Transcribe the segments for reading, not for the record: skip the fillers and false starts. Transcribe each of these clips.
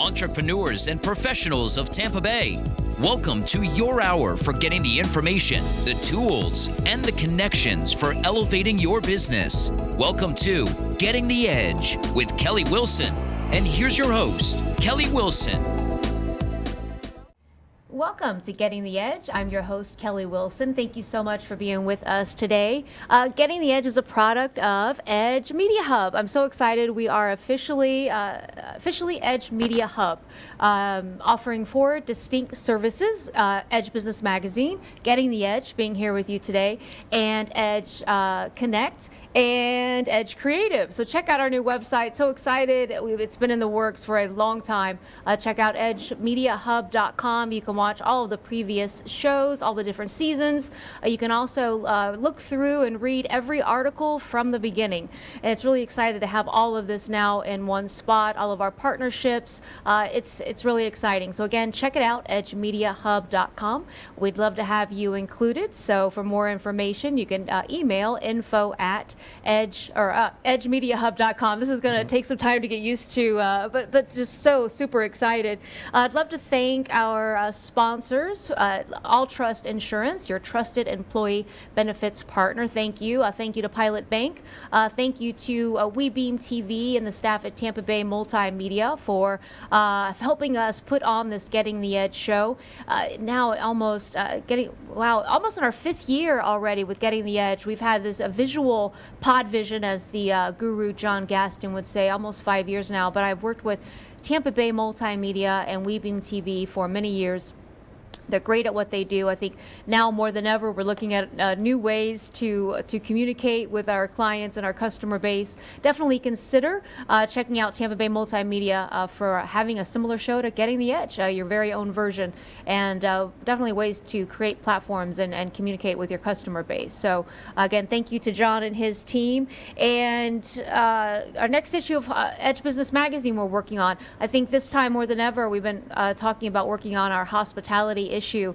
entrepreneurs and professionals of Tampa Bay. Welcome to your hour for getting the information, the tools, and the connections for elevating your business. Welcome to Getting the Edge with Kelly Wilson. And here's your host, Kelly Wilson. Welcome to Getting the Edge. I'm your host, Kelly Wilson. Thank you so much for being with us today. Getting the Edge is a product of Edge Media Hub. I'm so excited. We are officially Edge Media Hub, offering 4 distinct services: Edge Business Magazine, Getting the Edge, being here with you today, and Edge Connect, and Edge Creative. So check out our new website. So excited. It's been in the works for a long time. Check out edgemediahub.com. You can watch all of the previous shows, all the different seasons. You can also look through and read every article from the beginning. And it's really excited to have all of this now in one spot, all of our partnerships. It's really exciting. So again, check it out, edgemediahub.com. We'd love to have you included. So for more information, you can email info@edgemediahub.com. This is going to take some time to get used to, but just so super excited. I'd love to thank our sponsors, All Trust Insurance, your trusted employee benefits partner. Thank you. Thank you to Pilot Bank. Thank you to WeBeam TV and the staff at Tampa Bay Multimedia for helping us put on this Getting the Edge show. Now almost almost in our 5th year already with Getting the Edge. We've had this visual pod vision, as the guru John Gaston would say, almost 5 years now. But I've worked with Tampa Bay Multimedia and WeBeam TV for many years. They're great at what they do. I think now more than ever, we're looking at new ways to communicate with our clients and our customer base. Definitely consider checking out Tampa Bay Multimedia for having a similar show to Getting the Edge, your very own version, and definitely ways to create platforms and communicate with your customer base. So again, thank you to John and his team. And our next issue of Edge Business Magazine we're working on. I think this time more than ever, we've been talking about working on our hospitality issue.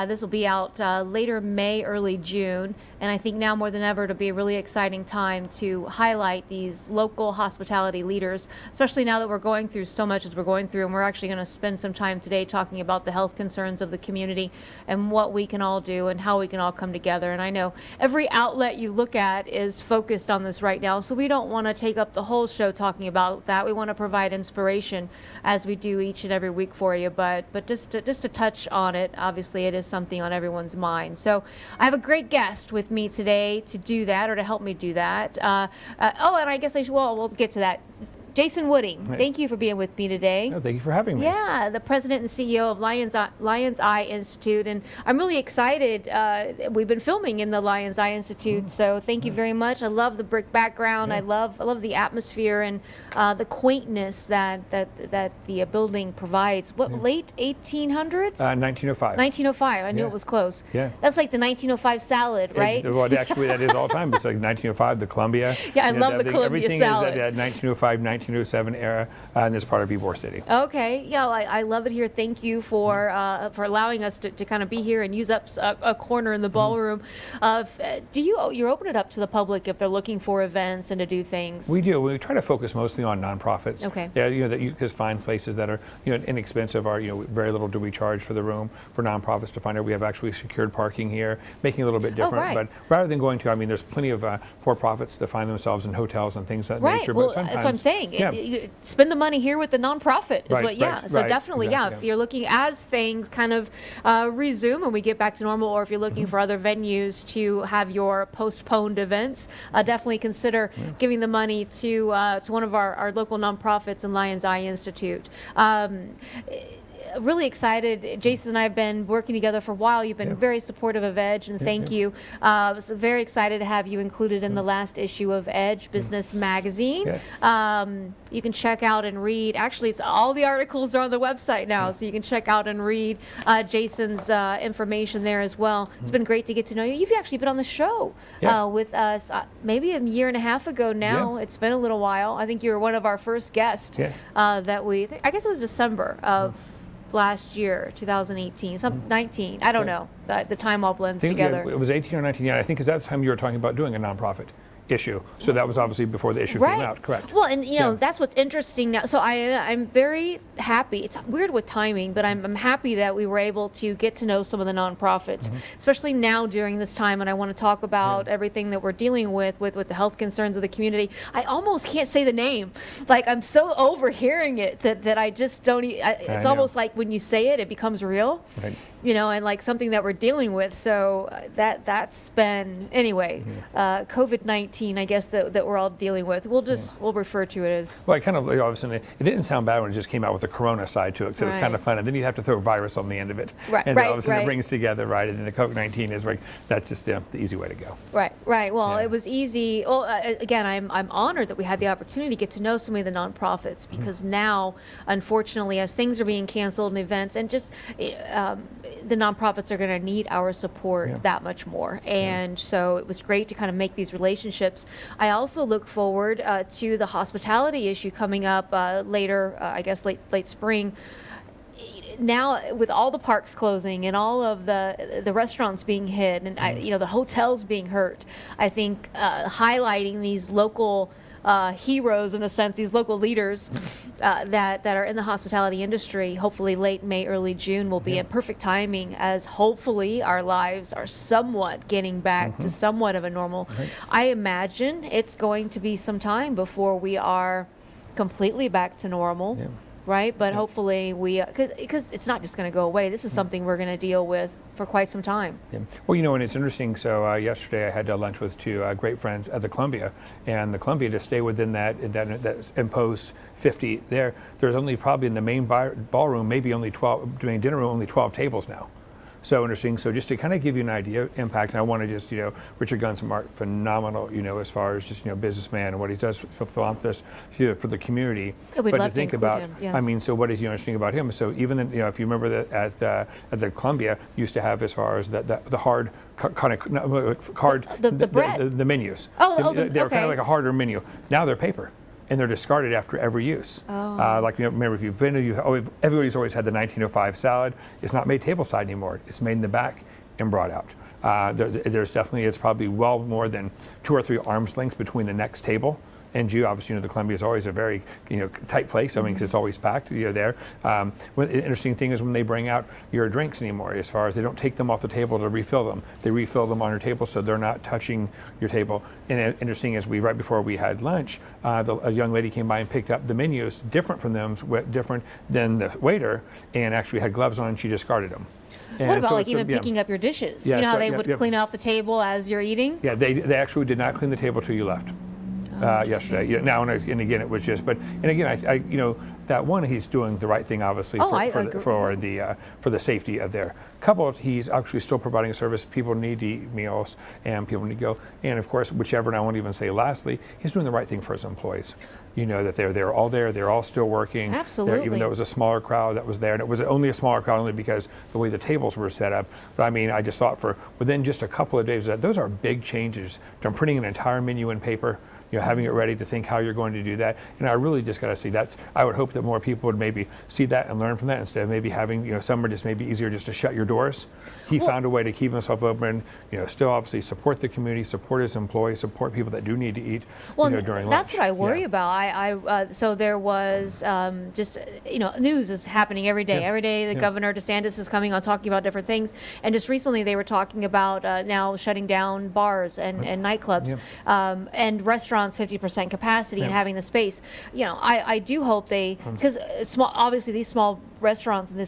This will be out later May, early June, and I think now more than ever it'll be a really exciting time to highlight these local hospitality leaders, especially now that we're going through so much as we're going through, and we're actually going to spend some time today talking about the health concerns of the community and what we can all do and how we can all come together. And I know every outlet you look at is focused on this right now, so we don't want to take up the whole show talking about that. We want to provide inspiration as we do each and every week for you, but just to touch on it, obviously it is something on everyone's mind. So I have a great guest with me today to do that, or to help me do that. And I guess we'll get to that. Jason Wooding, thank you for being with me today. Oh, thank you for having me. Yeah, the president and CEO of Lion's Eye Institute, and I'm really excited. We've been filming in the Lion's Eye Institute, so thank you very much. I love the brick background. I love the atmosphere and the quaintness that the building provides. What, late 1800s? 1905. 1905. I knew it was close. Yeah. That's like the 1905 salad, right? Well, actually, that is all time. It's like 1905, the Columbia. Yeah, I love the Columbia everything salad. Everything is at 1905, 1907 era in this part of Ybor City. Okay, yeah, I love it here. Thank you for allowing us to kind of be here and use up a corner in the ballroom. You open it up to the public if they're looking for events and to do things? We do. We try to focus mostly on nonprofits. Okay. Yeah, that you can find places that are inexpensive. Or very little do we charge for the room for nonprofits to find out. We have actually secured parking here, making it a little bit different. Right. But rather than going to, there's plenty of for-profits that find themselves in hotels and things of that nature. Well, but sometimes, that's what I'm saying. Yeah. You spend the money here with the nonprofit is what. So definitely, exactly, if you're looking as things kind of resume and we get back to normal, or if you're looking for other venues to have your postponed events, definitely consider giving the money to one of our local nonprofits in Lion's Eye Institute. Really excited. Jason and I have been working together for a while. You've been very supportive of Edge, and thank you. I was very excited to have you included in the last issue of Edge Business Magazine. Yes. You can check out and read. Actually, it's all the articles are on the website now, so you can check out and read Jason's information there as well. It's been great to get to know you. You've actually been on the show with us maybe a year and a half ago now. It's been a little while. I think you were one of our first guests I guess it was December of last year, 2018, 19. I don't know. The time all blends together. It was 18 or 19. Yeah, I think because that's the time you were talking about doing a nonprofit. issue. So that was obviously before the issue came out, correct? Well, and that's what's interesting now. So I'm very happy. It's weird with timing, but I'm happy that we were able to get to know some of the nonprofits, especially now during this time. And I want to talk about everything that we're dealing with the health concerns of the community. I almost can't say the name. Like, I'm so overhearing it that I just don't. It's almost like when you say it, it becomes real. Right. And like something that we're dealing with. So that's been anyway. COVID-19, I guess that we're all dealing with. We'll refer to it as. Well, I kind of obviously it didn't sound bad when it just came out with the Corona side to it, so it's kind of fun. And then you have to throw virus on the end of it, and all of a sudden it brings together, right? And then the COVID-19 is like that's just the easy way to go. Right. Well, it was easy. Well, again, I'm honored that we had the opportunity to get to know so many of the nonprofits because now, unfortunately, as things are being canceled and events, and just the nonprofits are going to need our support that much more. And so it was great to kind of make these relationships. I also look forward to the hospitality issue coming up later, I guess late spring. Now, with all the parks closing and all of the restaurants being hit and the hotels being hurt, I think highlighting these local heroes, in a sense, these local leaders that are in the hospitality industry, hopefully late May, early June will be in perfect timing as hopefully our lives are somewhat getting back to somewhat of a normal. I imagine it's going to be some time before we are completely back to normal. Right, but hopefully because it's not just going to go away. This is something we're going to deal with for quite some time. Well, and it's interesting. So yesterday I had lunch with two great friends at the Columbia, and the Columbia, to stay within that imposed 50 there's only probably in the main ballroom maybe only 12, main dinner room only 12 tables now. So interesting. So just to kind of give you an idea of impact, and I want to just, Richard Gunsmart, phenomenal, as far as just, businessman and what he does for philanthropist for the community. We'd love to think about him, yes. I mean, so what is interesting about him? So even if you remember that at the Columbia used to have as far as the hard kind of hard the bread, the menus. They were kind of like a harder menu. Now they're paper. And they're discarded after every use. Like remember, if you've been, everybody's always had the 1905 salad. It's not made tableside anymore. It's made in the back and brought out. There's definitely, it's probably well more than 2 or 3 arms lengths between the next table and you. Obviously, the Columbia is always a very tight place. I mean, because it's always packed. There. The interesting thing is when they bring out your drinks anymore, as far as they don't take them off the table to refill them. They refill them on your table, so they're not touching your table. And interesting is right before we had lunch, a young lady came by and picked up the menus, different than the waiter, and actually had gloves on, and she discarded them. And what about even picking up your dishes? You know how they would clean off the table as you're eating? Yeah, they actually did not clean the table till you left. Yesterday. Now and again, it was just. But I that one, he's doing the right thing, obviously, for the safety of their couple. He's actually still providing a service. People need to eat meals, and people need to go. And of course, whichever. And I won't even say lastly, he's doing the right thing for his employees. That they're all there. They're all still working. Absolutely. Even though it was a smaller crowd that was there, and it was only a smaller crowd only because the way the tables were set up. But I mean, I just thought within just a couple of days, those are big changes. From printing an entire menu in paper. Having it ready to think how you're going to do that. And I really just got to see I would hope that more people would maybe see that and learn from that instead of maybe having, some are just maybe easier just to shut your doors. He found a way to keep himself open, still obviously support the community, support his employees, support people that do need to eat, during lunch. That's what I worry about. So there was just, news is happening every day. Every day the Governor DeSantis is coming on talking about different things. And just recently they were talking about now shutting down bars and nightclubs and restaurants 50% capacity and having the space. I do hope because obviously these small restaurants and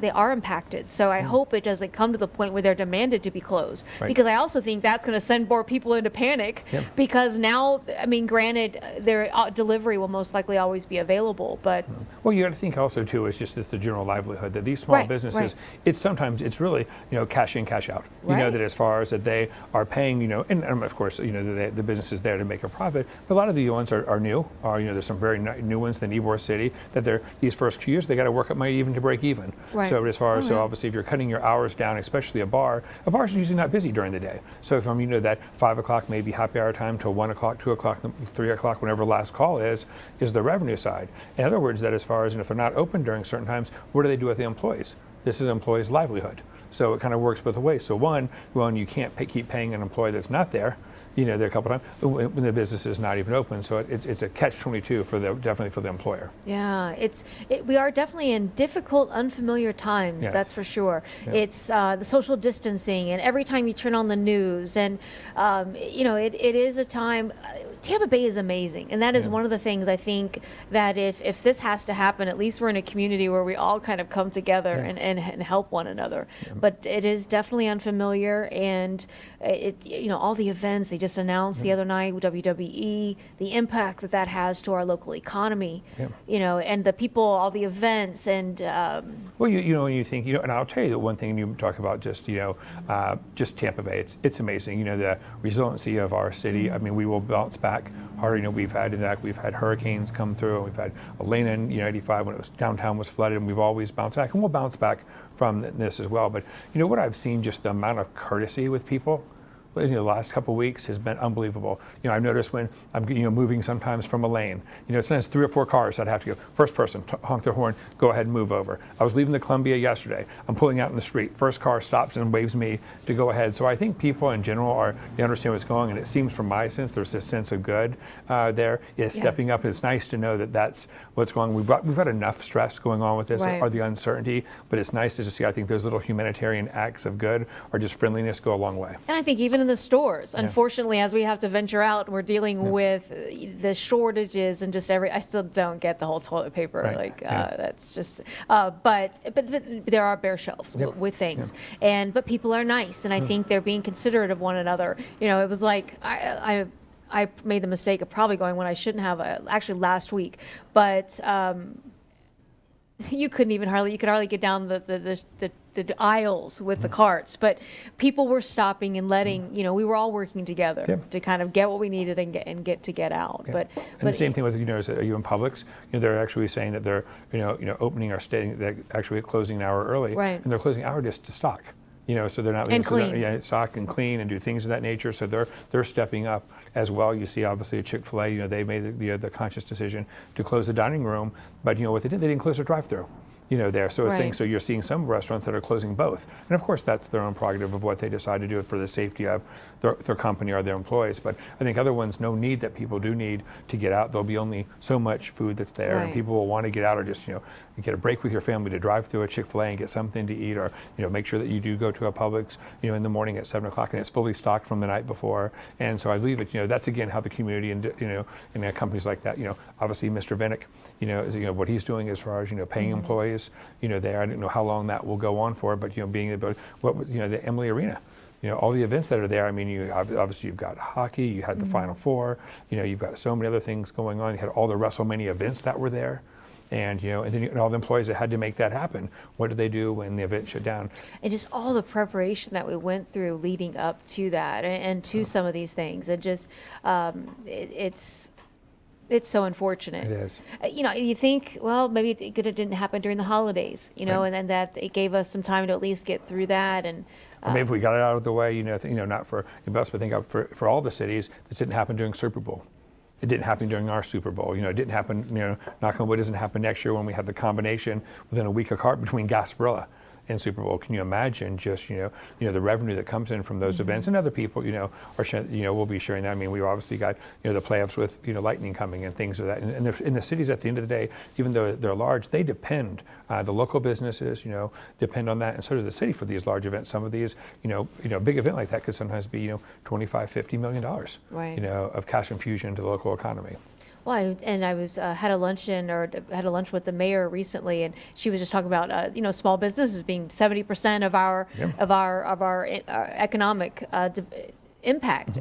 they are impacted. So I hope it doesn't come to the point where they're demanded to be closed. Because I also think that's going to send more people into panic because now, I mean, granted, their delivery will most likely always be available, but. Well, you got to think also too, it's the general livelihood that these small businesses, it's really, cash in, cash out. That as far as that they are paying, and of course, the business is there to make a profit. But a lot of the ones are new. There's some very new ones in Ybor City that these first few years they got to work up money even to break even. So as far as obviously if you're cutting your hours down, especially a bar is usually not busy during the day. So from that 5 o'clock maybe happy hour time till 1 o'clock, 2 o'clock, 3 o'clock, whenever last call is the revenue side. In other words, that as far as if they're not open during certain times, what do they do with the employees? This is employees' livelihood. So it kind of works both ways. So one, you can't keep paying an employee that's not there. there a couple times when the business is not even open. So it's a catch-22 definitely for the employer. Yeah, we are definitely in difficult, unfamiliar times. Yes. That's for sure. Yeah. It's the social distancing, and every time you turn on the news, and it is a time. Tampa Bay is amazing, and that is one of the things I think that if this has to happen, at least we're in a community where we all kind of come together and help one another. Yeah. But it is definitely unfamiliar, and all the events they just announced the other night with WWE, the impact that has to our local economy, and the people, all the events, and well, when you think, and I'll tell you that one thing you talk about just Tampa Bay, it's amazing. The resiliency of our city. I mean, we will bounce back harder. We've had hurricanes come through, and we've had Elena in 85 when downtown was flooded, and we've always bounced back, and we'll bounce back from this as well. But what I've seen, just the amount of courtesy with people the last couple of weeks has been unbelievable. I've noticed when I'm moving sometimes from a lane, sometimes 3 or 4 cars I'd have to go. First person, honk their horn, go ahead and move over. I was leaving the Columbia yesterday. I'm pulling out in the street. First car stops and waves me to go ahead. So I think people in general they understand what's going on, and it seems from my sense there's this sense of good there is stepping up. It's nice to know that that's what's going on. We've got enough stress going on with this or the uncertainty, but it's nice to just see, I think those little humanitarian acts of good or just friendliness go a long way. And I think even in the stores, unfortunately, as we have to venture out, we're dealing with the shortages and just I still don't get the whole toilet paper. That's just, but there are bare shelves with things, but people are nice, and I think they're being considerate of one another. It was like I made the mistake of probably going when I shouldn't have, actually last week, but you could hardly get down the aisles with the carts, but people were stopping and letting, we were all working together to kind of get what we needed and get out. But the same thing with, are you in Publix? They're actually saying that they're, opening or stating that actually closing an hour early, and they're closing an hour just to stock. So they're not and clean. Stock and clean and do things of that nature. So they're stepping up as well. You see, obviously, at Chick-fil-A, they made the conscious decision to close the dining room, but what they didn't close their drive-through. There. So it's saying, so you're seeing some restaurants that are closing both. And of course, that's their own prerogative of what they decide to do for the safety of their company or their employees. But I think other ones, no need that people do need to get out. There'll be only so much food that's there, and people will want to get out or just, get a break with your family to drive through a Chick-fil-A and get something to eat, or, make sure that you do go to a Publix, in the morning at 7 o'clock and it's fully stocked from the night before. And so I believe it, that's again how the community and, in companies like that, obviously Mr. Vinnick, is, what he's doing as far as, paying employees, there. I don't know how long that will go on for, but, being able, the Emily Arena, all the events that are there. I mean, obviously you've got hockey, you had the Final Four, you've got so many other things going on. You had all the WrestleMania events that were there. And, and then all the employees that had to make that happen. What did they do when the event shut down? And just all the preparation that we went through leading up to that and to some of these things. It just, it's so unfortunate. It is. You think, well, maybe it didn't happen during the holidays, and then that it gave us some time to at least get through that. And maybe if we got it out of the way, not for us, but think for all the cities, this didn't happen during Super Bowl. It didn't happen during our Super Bowl. It didn't happen, knock on wood, doesn't happen next year when we have the combination within a week apart between Gasparilla and Super Bowl. Can you imagine just, the revenue that comes in from those events, and other people, will be sharing that. I mean, we've obviously got, the playoffs with, Lightning coming and things of that. And in the cities at the end of the day, even though they're large, they depend, the local businesses, depend on that. And so does the city for these large events. Some of these, a big event like that could sometimes be, $25, $50 million, of cash infusion into the local economy. Well, I was had a lunch with the mayor recently, and she was just talking about small businesses being 70% of our economic impact.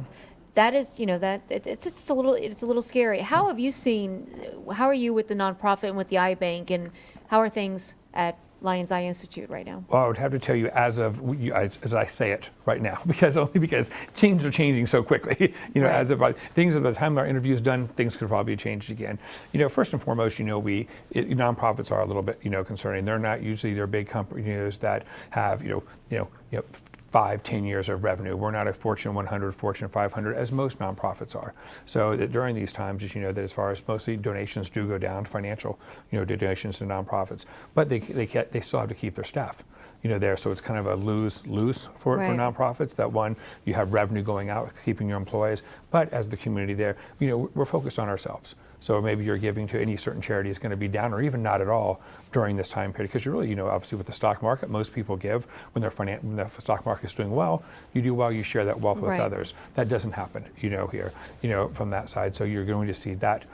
That is it's a little scary. How have you seen? How are you with the nonprofit and with the iBank, and how are things at Lions Eye Institute right now? Well, I would have to tell you as I say it right now, because things are changing so quickly. As of things by the time our interview is done, things could probably be changed again. First and foremost, nonprofits are a little bit concerning. They're not usually they're big companies that have 5-10 years of revenue. We're not a Fortune 100, Fortune 500 as most nonprofits are. So that during these times, as you know, that as far as mostly donations do go down, financial, donations to nonprofits, but they still have to keep their staff, there. So it's kind of a lose-lose for nonprofits. That one, you have revenue going out, keeping your employees, but as the community there, we're focused on ourselves. So maybe your giving to any certain charity is going to be down, or even not at all during this time period, because you're really, obviously with the stock market, most people give when when the stock market is doing well. You do well, you share that wealth with others. That doesn't happen, here, from that side. So you're going to see that,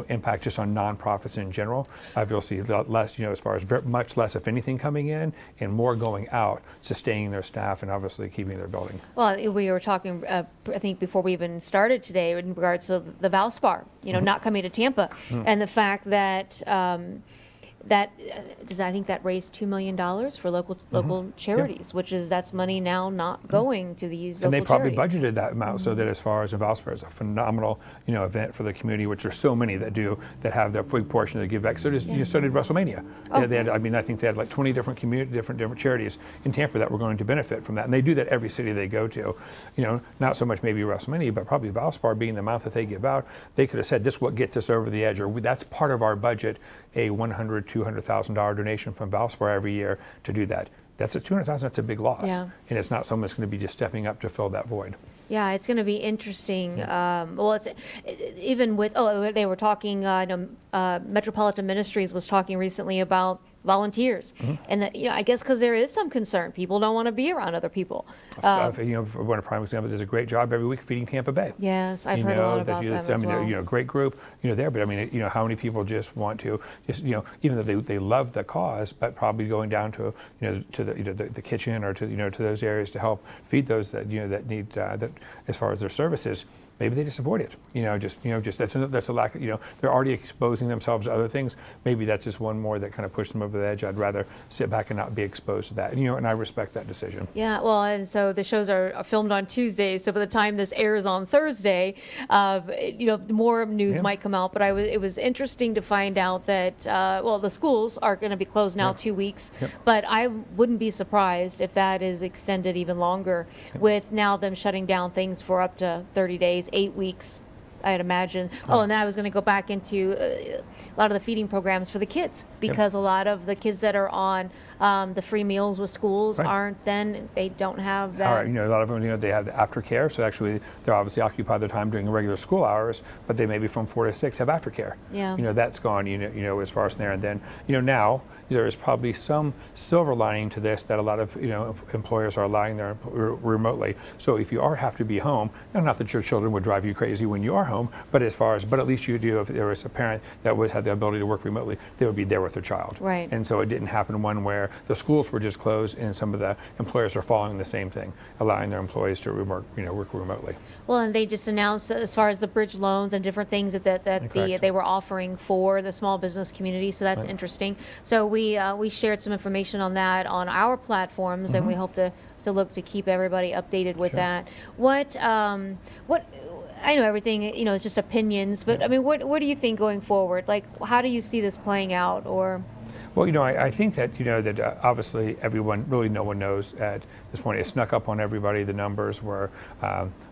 impact just on nonprofits in general. You'll see less, as far as much less, if anything, coming in, and more going out, sustaining their staff, and obviously keeping their building. Well, we were talking, I think, before we even started today in regards to the Valspar, not coming to Tampa, and the fact that I think that raised $2 million for local charities, which is that's money now not going to these local charities. And they probably charities. budgeted that amount, so that as far as Valspar is a phenomenal event for the community, which there's so many that have that big portion that give back. So so did WrestleMania. They had, I think they had like 20 different different charities in Tampa that were going to benefit from that, and they do that every city they go to. Not so much maybe WrestleMania, but probably Valspar being the amount that they give out. They could have said, this is what gets us over the edge, or that's part of our budget, a $100,000, $200,000 donation from Valspar every year to do that. That's $200,000. That's a big loss, and it's not someone that's going to be just stepping up to fill that void. Yeah, it's going to be interesting. Well, it's even with they were talking. Metropolitan Ministries was talking recently about volunteers, and that, I guess because there is some concern, people don't want to be around other people. One prime example does a great job every week feeding Tampa Bay. Yes, I've heard a lot about them as well. Great group, there. But how many people just want to even though they love the cause, but probably going down to to the kitchen, or to those areas to help feed those that that need that as far as their services. Maybe they just avoid it. That's a lack. They're already exposing themselves to other things. Maybe that's just one more that kind of pushed them over the edge. I'd rather sit back and not be exposed to that. And I respect that decision. Yeah. Well, and so the shows are filmed on Tuesdays. So by the time this airs on Thursday, more news might come out. But it was interesting to find out that the schools are going to be closed now 2 weeks. But I wouldn't be surprised if that is extended even longer, with now them shutting down things for up to 30 days. 8 weeks, I'd imagine. And then I was going to go back into a lot of the feeding programs for the kids, because a lot of the kids that are on the free meals with schools they don't have that. All right, a lot of them, they have the aftercare, so actually they're obviously occupy their time during regular school hours, but they maybe from 4 to 6 have aftercare. Yeah. That's gone, as far as there. And then, now there is probably some silver lining to this, that a lot of employers are allowing their remotely. So if you have to be home, not that your children would drive you crazy when you are home, but at least you do, if there was a parent that would have the ability to work remotely, they would be there with their child. Right. And so it didn't happen one where the schools were just closed, and some of the employers are following the same thing, allowing their employees to work remotely. Well, and they just announced, as far as the bridge loans and different things that they were offering for the small business community. So that's interesting. So we shared some information on that on our platforms, and we hope to look to keep everybody updated with that. What I know everything is just opinions, but what do you think going forward? Like, how do you see this playing out? Or well, I think that that obviously no one knows at this point. It snuck up on everybody. The numbers were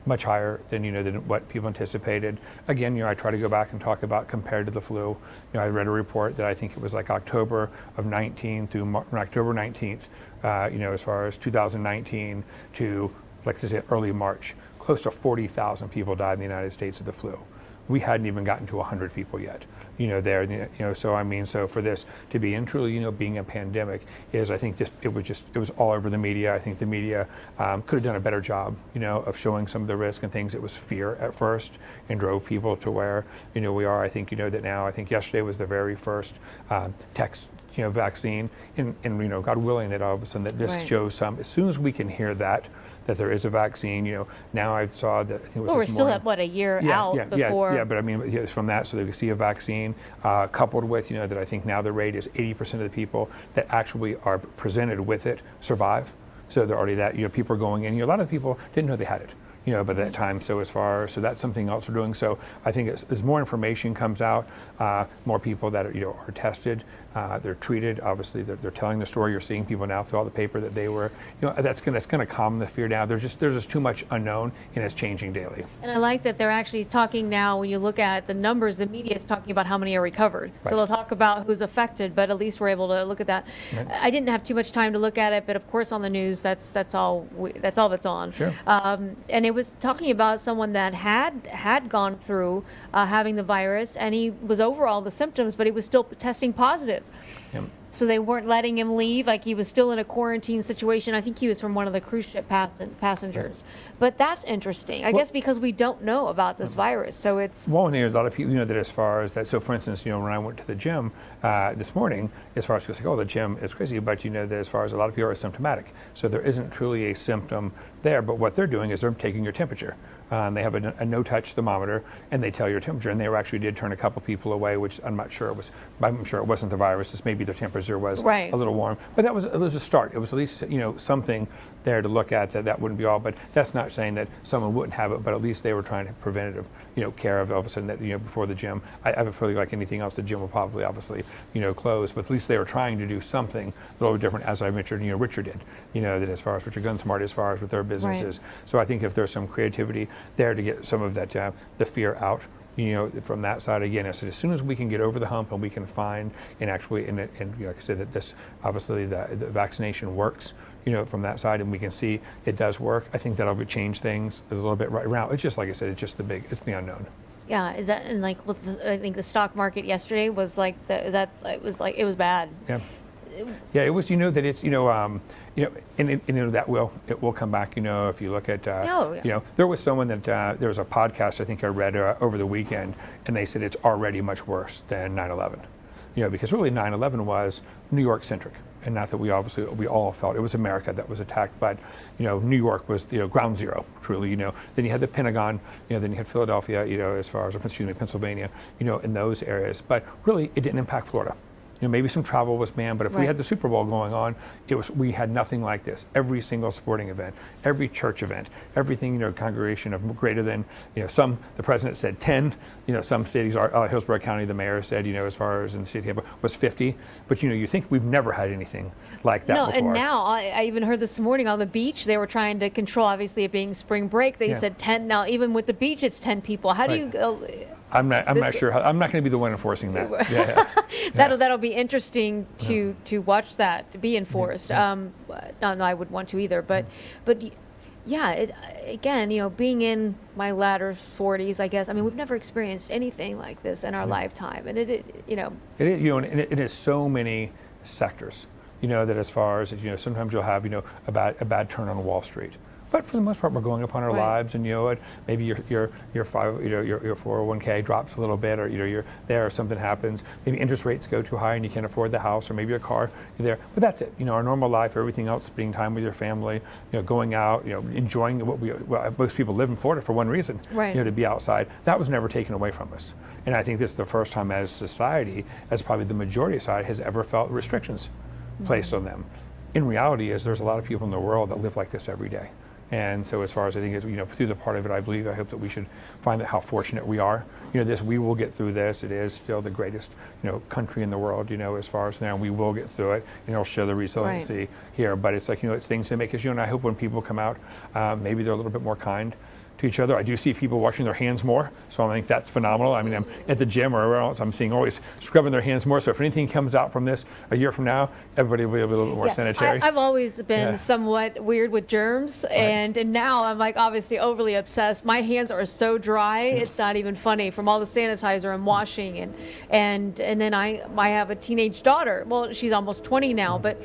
much higher than than what people anticipated. Again, I try to go back and talk about compared to the flu. I read a report that I think it was like October of 19 through October 19th. As far as 2019 to, let's just say, early March, close to 40,000 people died in the United States of the flu. We hadn't even gotten to 100 people yet, so for this to be truly, being a pandemic I think it was all over the media. I think the media could have done a better job, of showing some of the risk and things. It was fear at first and drove people to where, we are. I think, that now, I think yesterday was the very first text, vaccine, and God willing that all of a sudden that this shows some, as soon as we can hear that there is a vaccine, now I saw that, I think it was we're still at a year out before. Yeah, but from that, so they can see a vaccine, coupled with, that I think now the rate is 80% of the people that actually are presented with it survive. So they're already that, people are going in, a lot of people didn't know they had it. by that time. So that's something else we're doing. So I think as more information comes out, more people that are tested, they're treated. Obviously, they're telling the story. You're seeing people now through all the paper that they were. That's going to calm the fear down. There's just too much unknown, and it's changing daily. And I like that they're actually talking now. When you look at the numbers, the media is talking about how many are recovered. Right. So they'll talk about who's affected, but at least we're able to look at that. Right. I didn't have too much time to look at it, but of course on the news, that's all that's on. Sure. And it was talking about someone that had gone through having the virus, and he was over all the symptoms, but he was still testing positive. Yep. So they weren't letting him leave, like he was still in a quarantine situation. I think he was from one of the cruise ship passengers. But that's interesting, I guess, because we don't know about this virus. So it's... Well, and a lot of people, that as far as that, so for instance, when I went to the gym this morning, as far as people say, oh, the gym is crazy, but that as far as a lot of people are asymptomatic. So there isn't truly a symptom there, but what they're doing is they're taking your temperature. They have a no-touch thermometer, and they tell your temperature. And they actually did turn a couple people away, which I'm sure it wasn't the virus. Just maybe their temperature was right. a little warm. But it was a start. It was at least something there to look at. That wouldn't be all. But that's not saying that someone wouldn't have it. But at least they were trying to preventative care of all of a sudden that before the gym. I have a feeling like anything else, the gym will probably obviously close. But at least they were trying to do something a little bit different, as I mentioned. Richard did. That as far as Richard Gunsmart, as far as with their businesses. Right. So I think if there's some creativity there to get some of that the fear out, from that side again. I said as soon as we can get over the hump and we can find and actually and like I said that this obviously the vaccination works, from that side, and we can see it does work. I think that'll change things a little bit right around. It's just like I said, it's the unknown. Yeah, is that, and like I think the stock market yesterday was like it was bad. Yeah. Yeah, it was. That it's. That it will come back. If you look at. There was someone that there was a podcast I think I read over the weekend, and they said it's already much worse than 9/11. Because really 9/11 was New York centric, and not that we all felt it was America that was attacked, but New York was ground zero truly. Then you had the Pentagon, then you had Philadelphia, as far as Pennsylvania, in those areas, but really it didn't impact Florida. Maybe some travel was banned, but if we had the Super Bowl going on, we had nothing like this. Every single sporting event, every church event, everything, congregation of greater than, the president said 10, some cities are, Hillsborough County, the mayor said, as far as in the city of Tampa, was 50. But, you think we've never had anything like that before. And now, I even heard this morning on the beach, they were trying to control, obviously it being spring break, they said 10. Now, even with the beach, it's 10 people. How do you go? I'm not sure. I'm not going to be the one enforcing that. That'll be interesting to watch that to be enforced. No, I wouldn't want to either. But yeah, again, being in my latter 40s, I guess. I mean, we've never experienced anything like this in our lifetime, and it is. And it is so many sectors. That as far as sometimes you'll have a bad turn on Wall Street. But for the most part, we're going upon our lives, and maybe your 401k drops a little bit, or you're there, or something happens. Maybe interest rates go too high, and you can't afford the house, or maybe your car. You're there, but that's it. Our normal life, everything else, spending time with your family, going out, enjoying what most people live in Florida for one reason, to be outside. That was never taken away from us, and I think this is the first time as society, as probably the majority of society, has ever felt restrictions placed on them. In reality, there's a lot of people in the world that live like this every day. And so as far as I think, through the part of it, I hope that we should find that how fortunate we are. We will get through this. It is still the greatest, country in the world, as far as now, we will get through it, and it'll show the resiliency here. But it's like, it's things that make us, and I hope when people come out, maybe they're a little bit more kind to each other. I do see people washing their hands more, so I think that's phenomenal. I mean, I'm at the gym or wherever else, I'm seeing always scrubbing their hands more. So if anything comes out from this a year from now, everybody will be a little bit more sanitary. I've always been somewhat weird with germs, and now I'm like obviously overly obsessed. My hands are so dry, it's not even funny from all the sanitizer I'm washing, and then I have a teenage daughter. Well, she's almost 20 now, but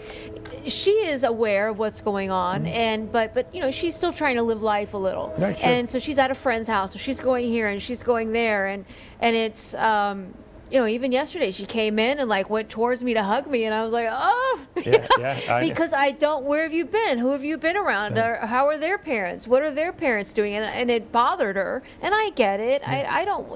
she is aware of what's going on, and but she's still trying to live life a little. Right, sure. And so she's at a friend's house, so she's going here and she's going there, and it's even yesterday she came in and like went towards me to hug me, and I was like, oh, because where have you been? Who have you been around? Or how are their parents? What are their parents doing? And it bothered her, and I get it. I don't,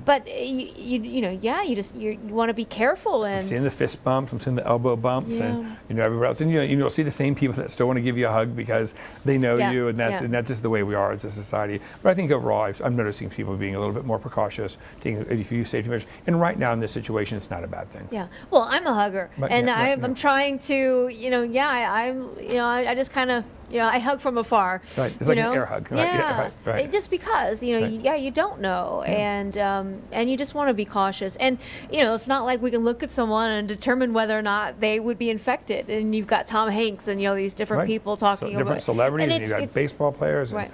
but you want to be careful. And I'm seeing the fist bumps, I'm seeing the elbow bumps, and everywhere else, and you'll see the same people that still want to give you a hug because they know you, and that's just the way we are as a society. But I think overall, I'm noticing people being a little bit more precautious, taking a few safety measures. And right now in this situation, it's not a bad thing. Yeah. Well, I'm a hugger, and I'm trying to, I just kind of, I hug from afar. Right. It's like an air hug. Yeah. Right. Just because, you don't know, and you just want to be cautious. And it's not like we can look at someone and determine whether or not they would be infected. And you've got Tom Hanks and these different people talking about different celebrities, and you've got baseball players, and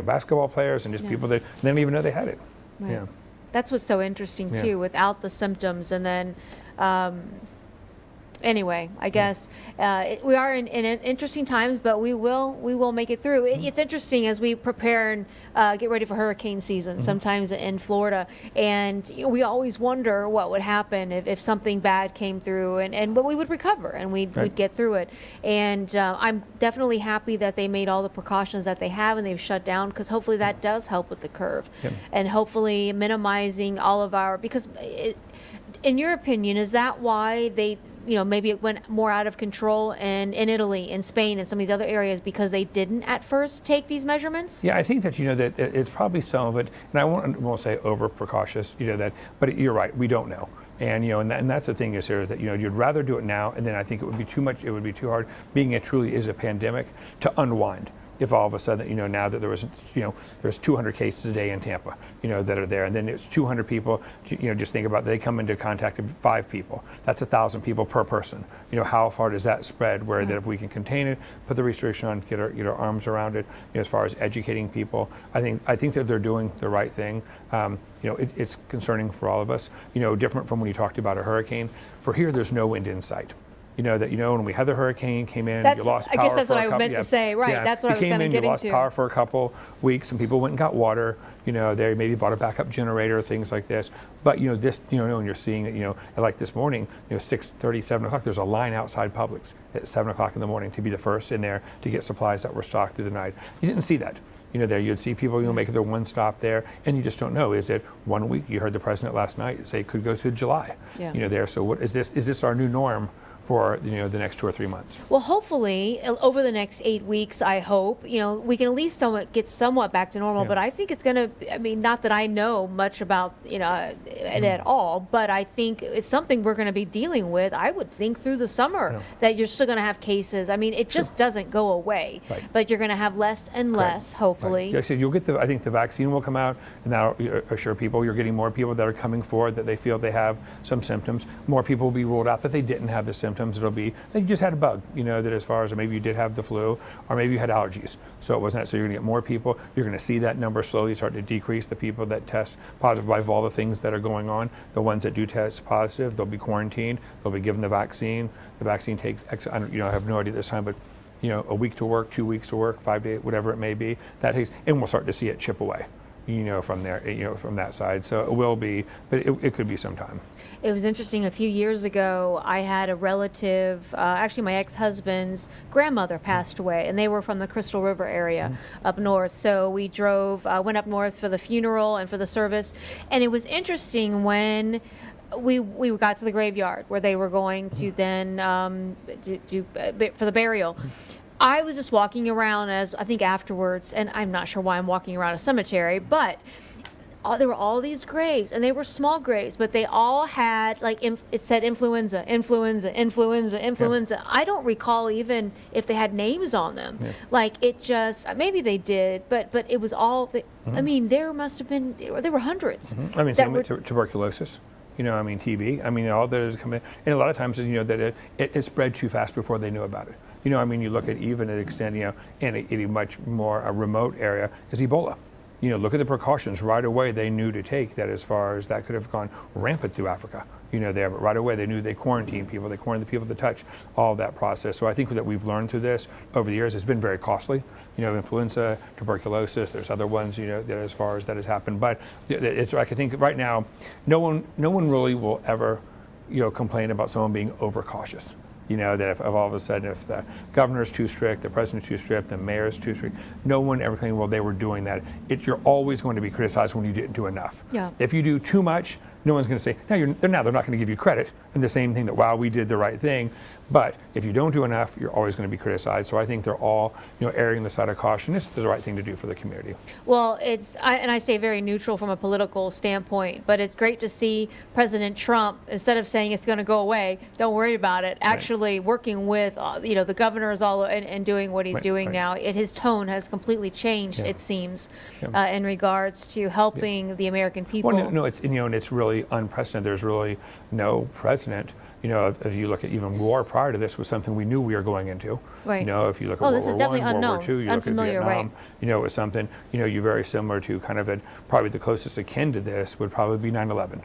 basketball players, and just people that they didn't even know they had it. Right. Yeah. That's what's so interesting too, without the symptoms, and then anyway, I guess we are in interesting times, but we will make it through. It's interesting as we prepare and get ready for hurricane season, sometimes in Florida, and we always wonder what would happen if something bad came through, but we would recover and we'd get through it. And I'm definitely happy that they made all the precautions that they have, and they've shut down, because hopefully that does help with the curve, and hopefully minimizing all of our, because in your opinion, is that why they maybe it went more out of control in Italy, in Spain, and some of these other areas, because they didn't at first take these measurements? Yeah, I think that that it's probably some of it, and I won't say over precautious, but you're right, we don't know. And and that's the thing is that you'd rather do it now, and then I think it would be too much, it would be too hard, being it truly is a pandemic, to unwind. If all of a sudden, now that there's 200 cases a day in Tampa, that are there, and then it's 200 people, just think about, they come into contact with 5 people. That's 1,000 people per person. How far does that spread? Where that if we can contain it, put the restriction on, get our arms around it, as far as educating people, I think that they're doing the right thing. It's concerning for all of us. Different from when you talked about a hurricane. For here, there's no wind in sight. When we had the hurricane came in, you lost power. I guess that's what I meant to say. Right. Yeah. That's what I was kind of getting to. You lost power for a couple weeks, and people went and got water. They maybe bought a backup generator, things like this. But this, when you're seeing it, like this morning, 6:30, 7 o'clock, there's a line outside Publix at 7 o'clock in the morning to be the first in there to get supplies that were stocked through the night. You didn't see that. There you'd see people, making their one stop there, and you just don't know. Is it 1 week? You heard the president last night say it could go to July. Yeah. There. So what is this? Is this our new norm for the next 2 or 3 months? Well, hopefully over the next 8 weeks, I hope we can at least get somewhat back to normal. But I think it's going to. I mean, not that I know much about it at all, but I think it's something we're going to be dealing with. I would think through the summer that you're still going to have cases. I mean, it just doesn't go away. Right. But you're going to have less and less, hopefully. Right. Yeah, so you'll get I think the vaccine will come out, and that'll assure people. You're getting more people that are coming forward that they feel they have some symptoms. More people will be ruled out that they didn't have the symptoms. It'll be that you just had a bug, that as far as maybe you did have the flu, or maybe you had allergies. So it wasn't that. So you're going to get more people. You're going to see that number slowly start to decrease, the people that test positive by all the things that are going on. The ones that do test positive, they'll be quarantined. They'll be given the vaccine. The vaccine takes, I have no idea this time, but a week to work, 2 weeks to work, 5 days, whatever it may be. That takes, and we'll start to see it chip away. From there, from that side. So it will be, but it could be sometime. It was interesting. A few years ago, I had a relative, actually my ex-husband's grandmother passed away, and they were from the Crystal River area up north. So we went up north for the funeral and for the service. And it was interesting when we got to the graveyard where they were going to then do for the burial. I was just walking around afterwards, and I'm not sure why I'm walking around a cemetery, but there were all these graves, and they were small graves, but they all had, it said influenza. Yeah. I don't recall even if they had names on them. Yeah. Maybe they did, but it was all, I mean, there must have been, there were hundreds. I mean, same with tuberculosis. TB. All that is coming, and a lot of times, that it spread too fast before they knew about it. You look at even an extent, in a much more remote area is Ebola. Look at the precautions right away they knew to take that as far as that could have gone rampant through Africa. there, but right away they knew they quarantined people, they quarantined the people that touch, all of that process. So I think that we've learned through this over the years. It's been very costly, influenza, tuberculosis, there's other ones, that as far as that has happened. But it's like, I think right now, no one really will ever, complain about someone being overcautious. That if all of a sudden, if the governor's too strict, the president's too strict, the mayor's too strict, no one ever claimed, well, they were doing that. You're always going to be criticized when you didn't do enough. Yeah. If you do too much, no one's going to say, they're not going to give you credit. And the same thing that, wow, we did the right thing. But if you don't do enough, you're always going to be criticized. So I think they're all, erring the side of caution. This is the right thing to do for the community. Well, I stay very neutral from a political standpoint, but it's great to see President Trump, instead of saying it's going to go away, don't worry about it, actually working with, the governors all and doing what he's doing now. His tone has completely changed, it seems, in regards to helping the American people. Well, no, it's, and it's really unprecedented. There's really no precedent. If you look at even war prior to this was something we knew we were going into. Right. If you look at World War I, World War II, you look at Vietnam, right. It was something, you're very similar to kind of probably the closest akin to this would probably be 9/11.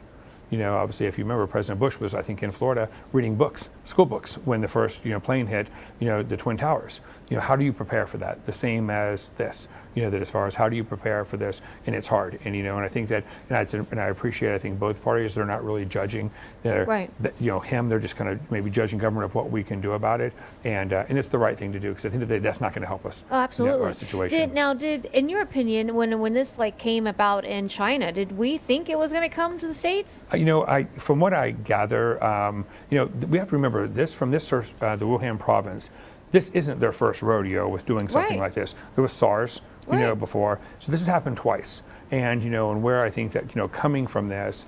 Obviously, if you remember, President Bush was, I think, in Florida reading books, school books, when the first, plane hit, the Twin Towers. How do you prepare for that? The same as this, that as far as how do you prepare for this? And it's hard. And, and I think that, and I appreciate, I think both parties, they're not really judging him. They're just kind of maybe judging government of what we can do about it. And it's the right thing to do, because I think that that's not going to help us. Oh, absolutely. Our situation. Did, in your opinion, when this came about in China, did we think it was going to come to the States? From what I gather, we have to remember this from the Wuhan province. This isn't their first rodeo with doing something like this. There was SARS, before. So this has happened twice. And, and where I think that, coming from this,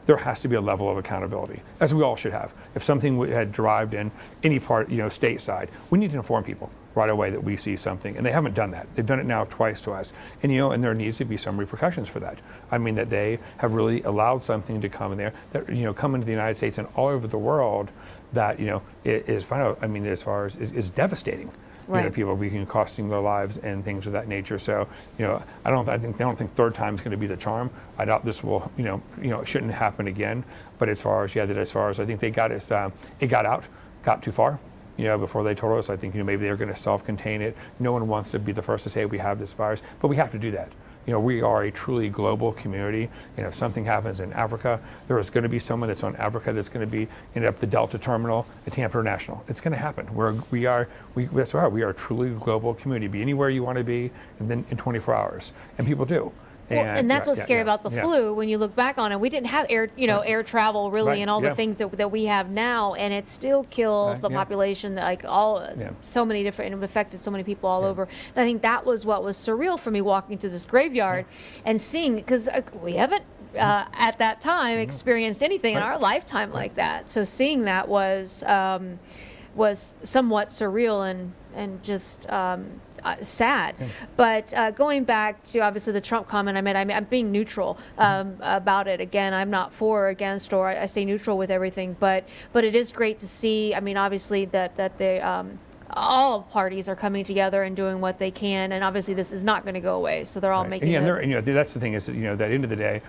there has to be a level of accountability, as we all should have. If something had derived in any part, stateside, we need to inform people right away that we see something, and they haven't done that. They've done it now twice to us, and and there needs to be some repercussions for that. I mean, that they have really allowed something to come in there, that come into the United States and all over the world, that is final. I mean, as far as is devastating. Right. People being costing their lives and things of that nature. So, I don't think third time is going to be the charm. I doubt this will, it shouldn't happen again. But as far as I think they got us, it got too far. Before they told us, I think, maybe they're going to self-contain it. No one wants to be the first to say we have this virus, but we have to do that. We are a truly global community, and if something happens in Africa, there is going to be someone that's on Africa that's going to be end up the Delta terminal at Tampa International. It's going to happen. We are a truly global community. Be anywhere you want to be, and then in 24 hours, and people do. And that's what's scary about the flu. When you look back on it, we didn't have air travel really, and all the things that we have now, and it still kills the population. So many different, and it affected so many people all over. And I think that was what was surreal for me walking through this graveyard and seeing, because we haven't at that time experienced anything in our lifetime like that. So seeing that was somewhat surreal and just sad. But going back to obviously the Trump comment I made, I'm being neutral about it. Again, I'm not for or against, or I stay neutral with everything. But it is great to see. I mean, obviously that they all parties are coming together and doing what they can, and obviously this is not going to go away. So they're all making. And that's the thing is that, that end of the day,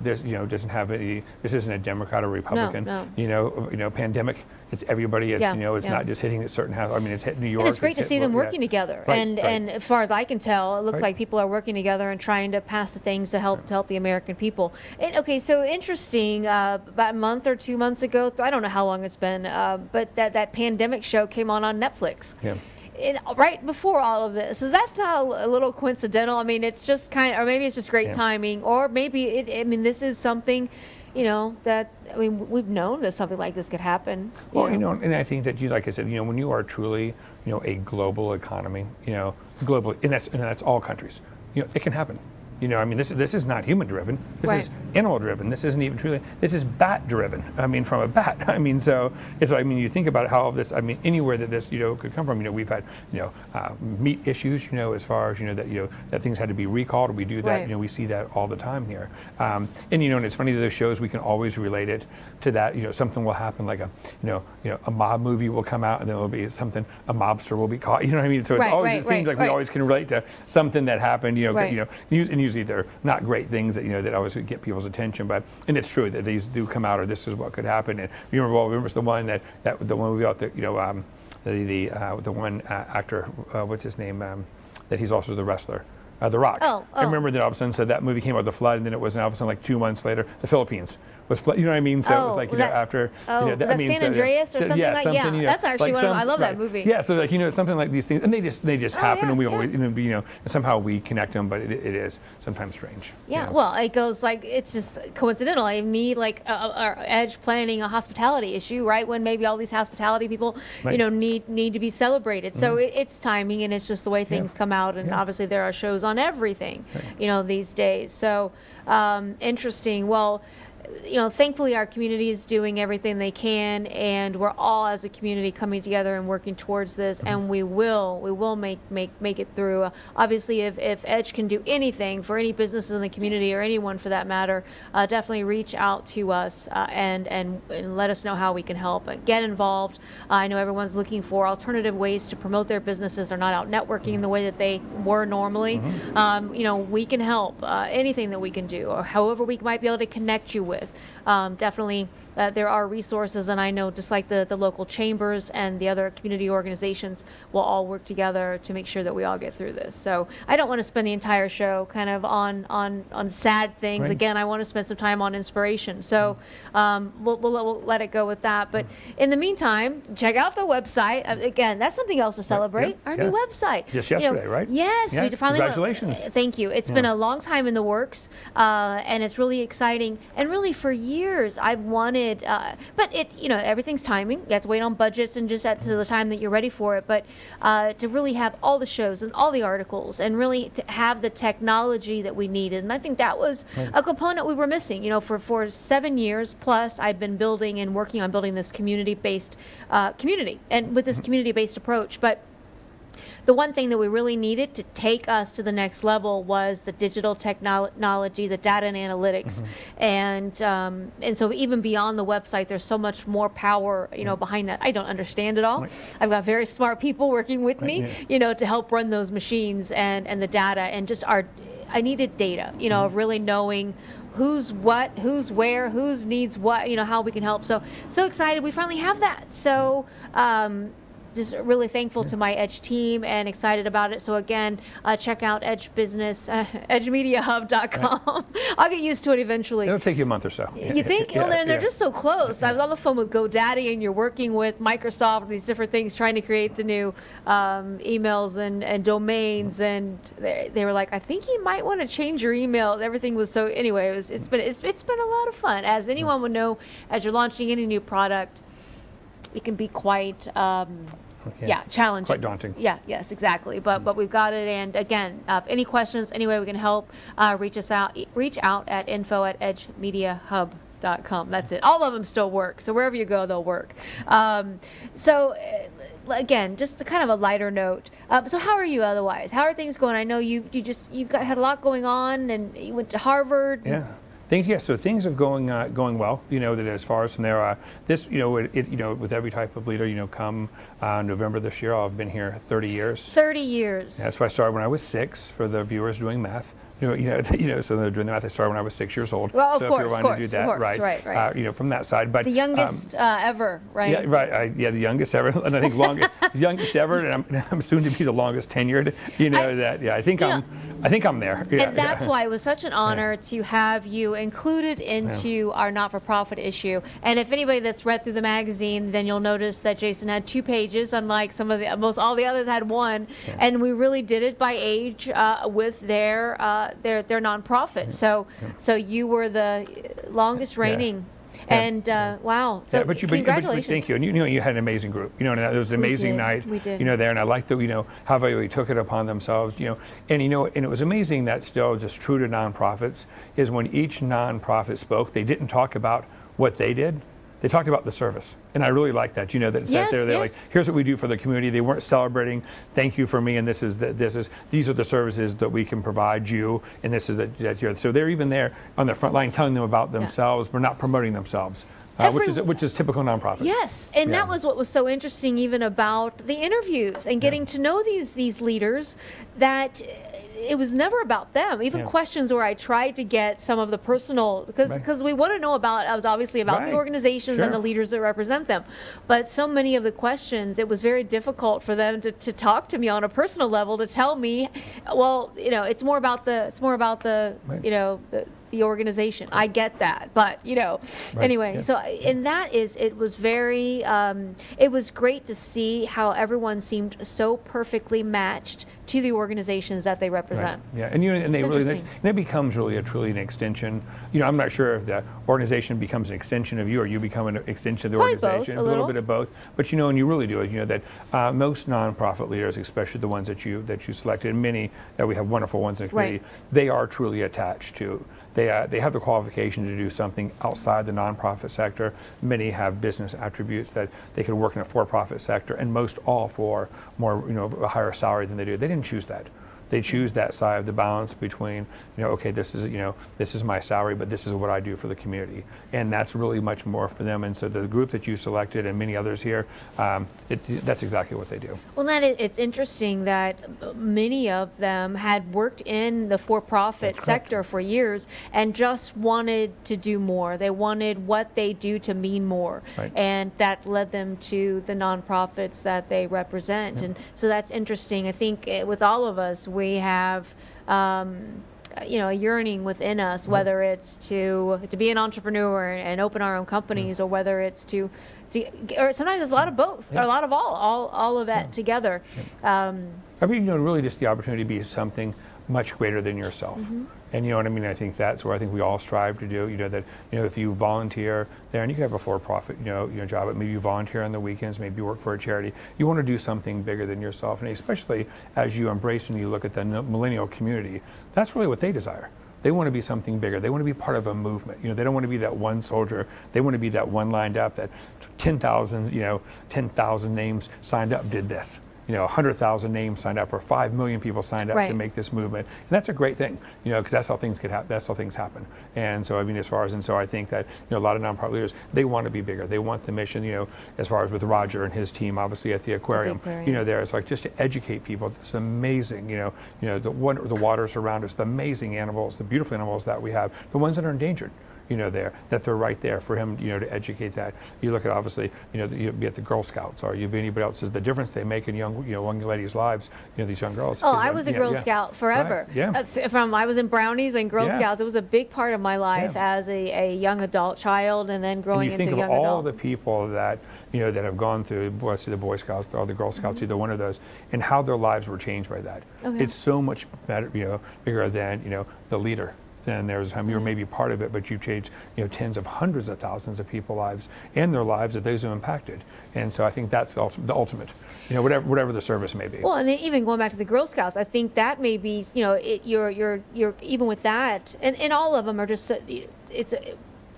this doesn't have any. This isn't a Democrat or Republican. No. Pandemic. It's everybody. It's it's not just hitting a certain house. I mean, it's hitting New York. And it's great to see them working together. And as far as I can tell, it looks like people are working together and trying to pass the things to help the American people. And, so interesting. About a month or 2 months ago, I don't know how long it's been, but that pandemic show came on Netflix. Yeah. Right before all of this. So that's not a little coincidental. I mean, it's just or maybe it's just great timing, or maybe this is something, that, we've known that something like this could happen. Well, and I think that like I said, when you are truly, a global economy, global, and that's all countries, it can happen. This is not human driven. This is animal driven. This isn't even truly. This is bat driven. From a bat. So it's. You think about how this. Anywhere that this could come from. We've had meat issues. As far as that things had to be recalled. We do that. We see that all the time here. And it's funny that those shows we can always relate it to that. Something will happen like a mob movie will come out and then there'll be something. A mobster will be caught. So it's always. It seems like we always can relate to something that happened. And usually they're not great things that that always get people's attention. But and it's true that these do come out, or this is what could happen. And remember the one that the one we got that the one actor, what's his name, that he's also the wrestler. The Rock. I remember that all of a sudden, so that movie came out with the flood, and then it was all of a sudden like 2 months later, the Philippines was flood. You know what I mean? So it was like after. Was that San Andreas or something like? Yeah, that's actually one of them. I love that movie. Yeah, so like something like these things, and they just happen, and we always and somehow we connect them, but it is sometimes strange. Yeah, well, it goes like it's just coincidental. Me like Edge planning a hospitality issue right when maybe all these hospitality people need to be celebrated. So it's timing, and it's just the way things come out, and obviously there are shows on everything, these days. So interesting. Well, thankfully our community is doing everything they can, and we're all as a community coming together and working towards this, and we will make it through. Obviously, if Edge can do anything for any businesses in the community or anyone for that matter, definitely reach out to us and let us know how we can help. Get involved. I know everyone's looking for alternative ways to promote their businesses. They're not out networking the way that they were normally. We can help. Anything that we can do, or however we might be able to connect you with. Definitely there are resources, and I know just like the local chambers and the other community organizations will all work together to make sure that we all get through this. So I don't want to spend the entire show kind of on sad things. Right. Again, I want to spend some time on inspiration. So we'll let it go with that. But in the meantime, check out the website. Again, that's something else to celebrate. Our new website. Just yesterday, right? Yes. We finally, congratulations. Thank you. It's been a long time in the works, and it's really exciting. And really for years I've wanted, but everything's timing. You have to wait on budgets and just to the time that you're ready for it. But to really have all the shows and all the articles, and really to have the technology that we needed. And I think that was a component we were missing. For 7 years plus, I've been building and working on building this community-based community, and with this community-based approach. But the one thing that we really needed to take us to the next level was the digital technology, the data and analytics, and so even beyond the website, there's so much more power, behind that. I don't understand it all. Right. I've got very smart people working with me, to help run those machines and the data, and just I needed data, of really knowing who's what, who's where, who's needs what, how we can help. So excited we finally have that. So. Just really thankful to my Edge team and excited about it. So again, check out Edge Business, edgemediahub.com. Right. I'll get used to it eventually. It'll take you a month or so. You think? They're just so close. I was on the phone with GoDaddy, and you're working with Microsoft, these different things, trying to create the new emails and domains. And they were like, I think you might want to change your email. Everything was so. Anyway, it's been a lot of fun. As anyone would know, as you're launching any new product, it can be quite. Challenging. Quite daunting. Yeah, yes, exactly. But we've got it. And again, any questions, any way we can help, reach out at info@edgemediahub.com. That's it. All of them still work. So wherever you go, they'll work. Again, just kind of a lighter note. So how are you otherwise? How are things going? I know you've had a lot going on, and you went to Harvard. Yeah. So things are going well. That as far as from there, with every type of leader, come November this year, I've been here 30 years. 30 years. That's why I started when I was 6. For the viewers doing math. So they're doing the math. I started when I was 6 years old. Well, so if you're wanting to do that, right. From that side, but the youngest ever, right? Yeah, right. The youngest ever, and I think the youngest ever, and I'm soon to be the longest tenured. I think I'm there. Yeah, and that's why it was such an honor to have you included into our not-for-profit issue. And if anybody that's read through the magazine, then you'll notice that Jason had 2 pages, unlike all the others had 1. Yeah. And we really did it by age with their nonprofit. So you were the longest reigning. And wow! So but congratulations! Thank you. And you had an amazing group. And it was an amazing night. We did. There, and I liked that. How they took it upon themselves. And it was amazing that still just true to nonprofits is when each nonprofit spoke, they didn't talk about what they did. They talked about the service, and I really like that. That it's out there. They're like, here's what we do for the community. They weren't celebrating, thank you for me, and these are the services that we can provide you, and this is that you're. So they're even there on the front line telling them about themselves. We're not promoting themselves. Which is typical nonprofit. Yes, and that was what was so interesting, even about the interviews and getting to know these leaders that. it was never about them. Even questions where I tried to get some of the personal, because we want to know about, I was obviously about the organizations and the leaders that represent them. But so many of the questions, it was very difficult for them to talk to me on a personal level, to tell me, well, it's more about the the organization. I get that, but anyway. So and it was very, it was great to see how everyone seemed so perfectly matched to the organizations that they represent. Yeah, and it becomes really truly an extension. I'm not sure if the organization becomes an extension of you or you become an extension of the organization. Both, a little bit of both. But and you really do it. That most nonprofit leaders, especially the ones that you selected, many that we have wonderful ones in the community, they are truly attached to. They have the qualification to do something outside the nonprofit sector. Many have business attributes that they could work in a for-profit sector, and most all for more, a higher salary than they do. They didn't choose that. They choose that side of the balance between, okay, this is my salary, but this is what I do for the community, and that's really much more for them. And so the group that you selected and many others here, that's exactly what they do. Well, then it's interesting that many of them had worked in the for-profit sector for years and just wanted to do more. They wanted what they do to mean more, and that led them to the nonprofits that they represent. And so that's interesting. I think with all of us, we have a yearning within us, whether it's to be an entrepreneur and open our own companies, or whether it's to or sometimes it's a lot of both, or a lot of all of that together. I mean, really just the opportunity to be something much greater than yourself. And you know what I mean? I think that's where I think we all strive to do, that, if you volunteer there, and you can have a for-profit, job, but maybe you volunteer on the weekends, maybe you work for a charity, you want to do something bigger than yourself. And especially as you embrace and you look at the millennial community, that's really what they desire. They want to be something bigger. They want to be part of a movement. They don't want to be that one soldier. They want to be that one lined up, that 10,000 names signed up did this. 100,000 names signed up, or 5 million people signed up to make this movement, and that's a great thing, because that's how things that's how things happen. And so, I mean, so I think that a lot of nonprofit leaders, they want to be bigger. They want the mission, as far as with Roger and his team, obviously at the aquarium, there it's like just to educate people. It's amazing, the waters around us, the amazing animals, the beautiful animals that we have, the ones that are endangered. That they're right there for him, to educate that. You look at, obviously, you be at the Girl Scouts, or you be anybody else, is the difference they make in young ladies' lives, these young girls. Oh, I was a Girl Scout forever. I was in Brownies and Girl Scouts. It was a big part of my life as a young adult child, and then growing into young adult. You think of all the people that, that have gone through, the Boy Scouts or the Girl Scouts, either one of those, and how their lives were changed by that. It's so much better, bigger than, the leader. And there was a time you were maybe part of it, but you changed, tens of hundreds of thousands of people's lives and their lives that those have impacted. And so I think that's the ultimate, whatever the service may be. Well, and even going back to the Girl Scouts, I think that may be, you're even with that, and all of them are just,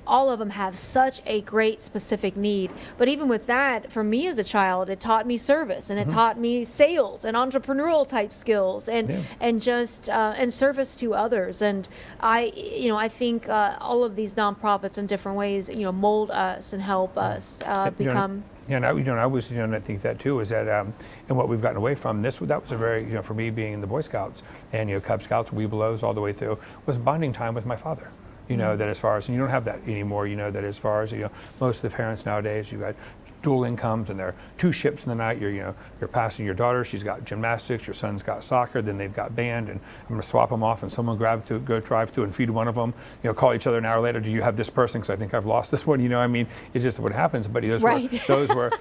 all of them have such a great specific need. But even with that, for me as a child, it taught me service, and it taught me sales and entrepreneurial type skills, and just and service to others. And I think all of these nonprofits in different ways, mold us and help us become. And I was, and I think that too is that, and what we've gotten away from that was a very, for me being in the Boy Scouts and Cub Scouts, Webelos, all the way through, was bonding time with my father. That as far as, and you don't have that anymore, that as far as, most of the parents nowadays, you got dual incomes, and there are two ships in the night. You're passing your daughter, she's got gymnastics, your son's got soccer, then they've got band, and I'm going to swap them off, and someone go drive through and feed one of them, call each other an hour later, do you have this person, because I think I've lost this one, I mean, it's just what happens. But those were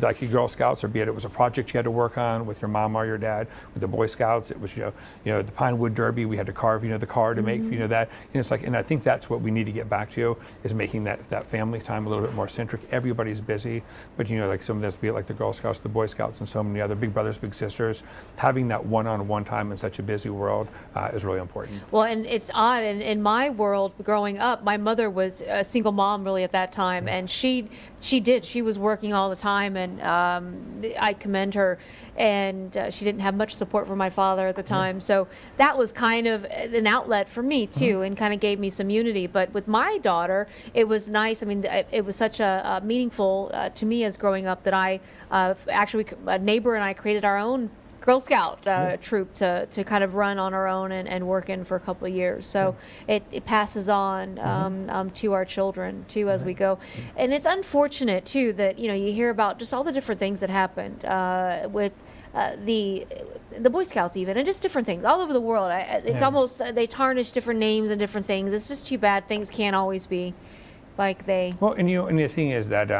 like your Girl Scouts, or be it was a project you had to work on with your mom or your dad. With the Boy Scouts, it was, the Pinewood Derby, we had to carve, the car to make, that, and it's like, and I think that's what we need to get back to, is making that family time a little bit more centric. Everybody's busy. But like some of this, be it like the Girl Scouts, the Boy Scouts, and so many other big brothers, big sisters, having that one-on-one time in such a busy world is really important. Well, and it's odd. And in my world, growing up, my mother was a single mom really at that time, and she was working all the time, and I commend her. And she didn't have much support from my father at the time, so that was kind of an outlet for me too, and kind of gave me some unity. But with my daughter, it was nice. I mean, it was such a meaningful to me as growing up that I actually, a neighbor and I created our own Girl Scout troop to kind of run on our own and work in for a couple of years. So it passes on to our children too as we go. And it's unfortunate too that you hear about just all the different things that happened with the Boy Scouts even, and just different things all over the world. It's almost they tarnish different names and different things. It's just too bad. Things can't always be like they. Well, and and the thing is that.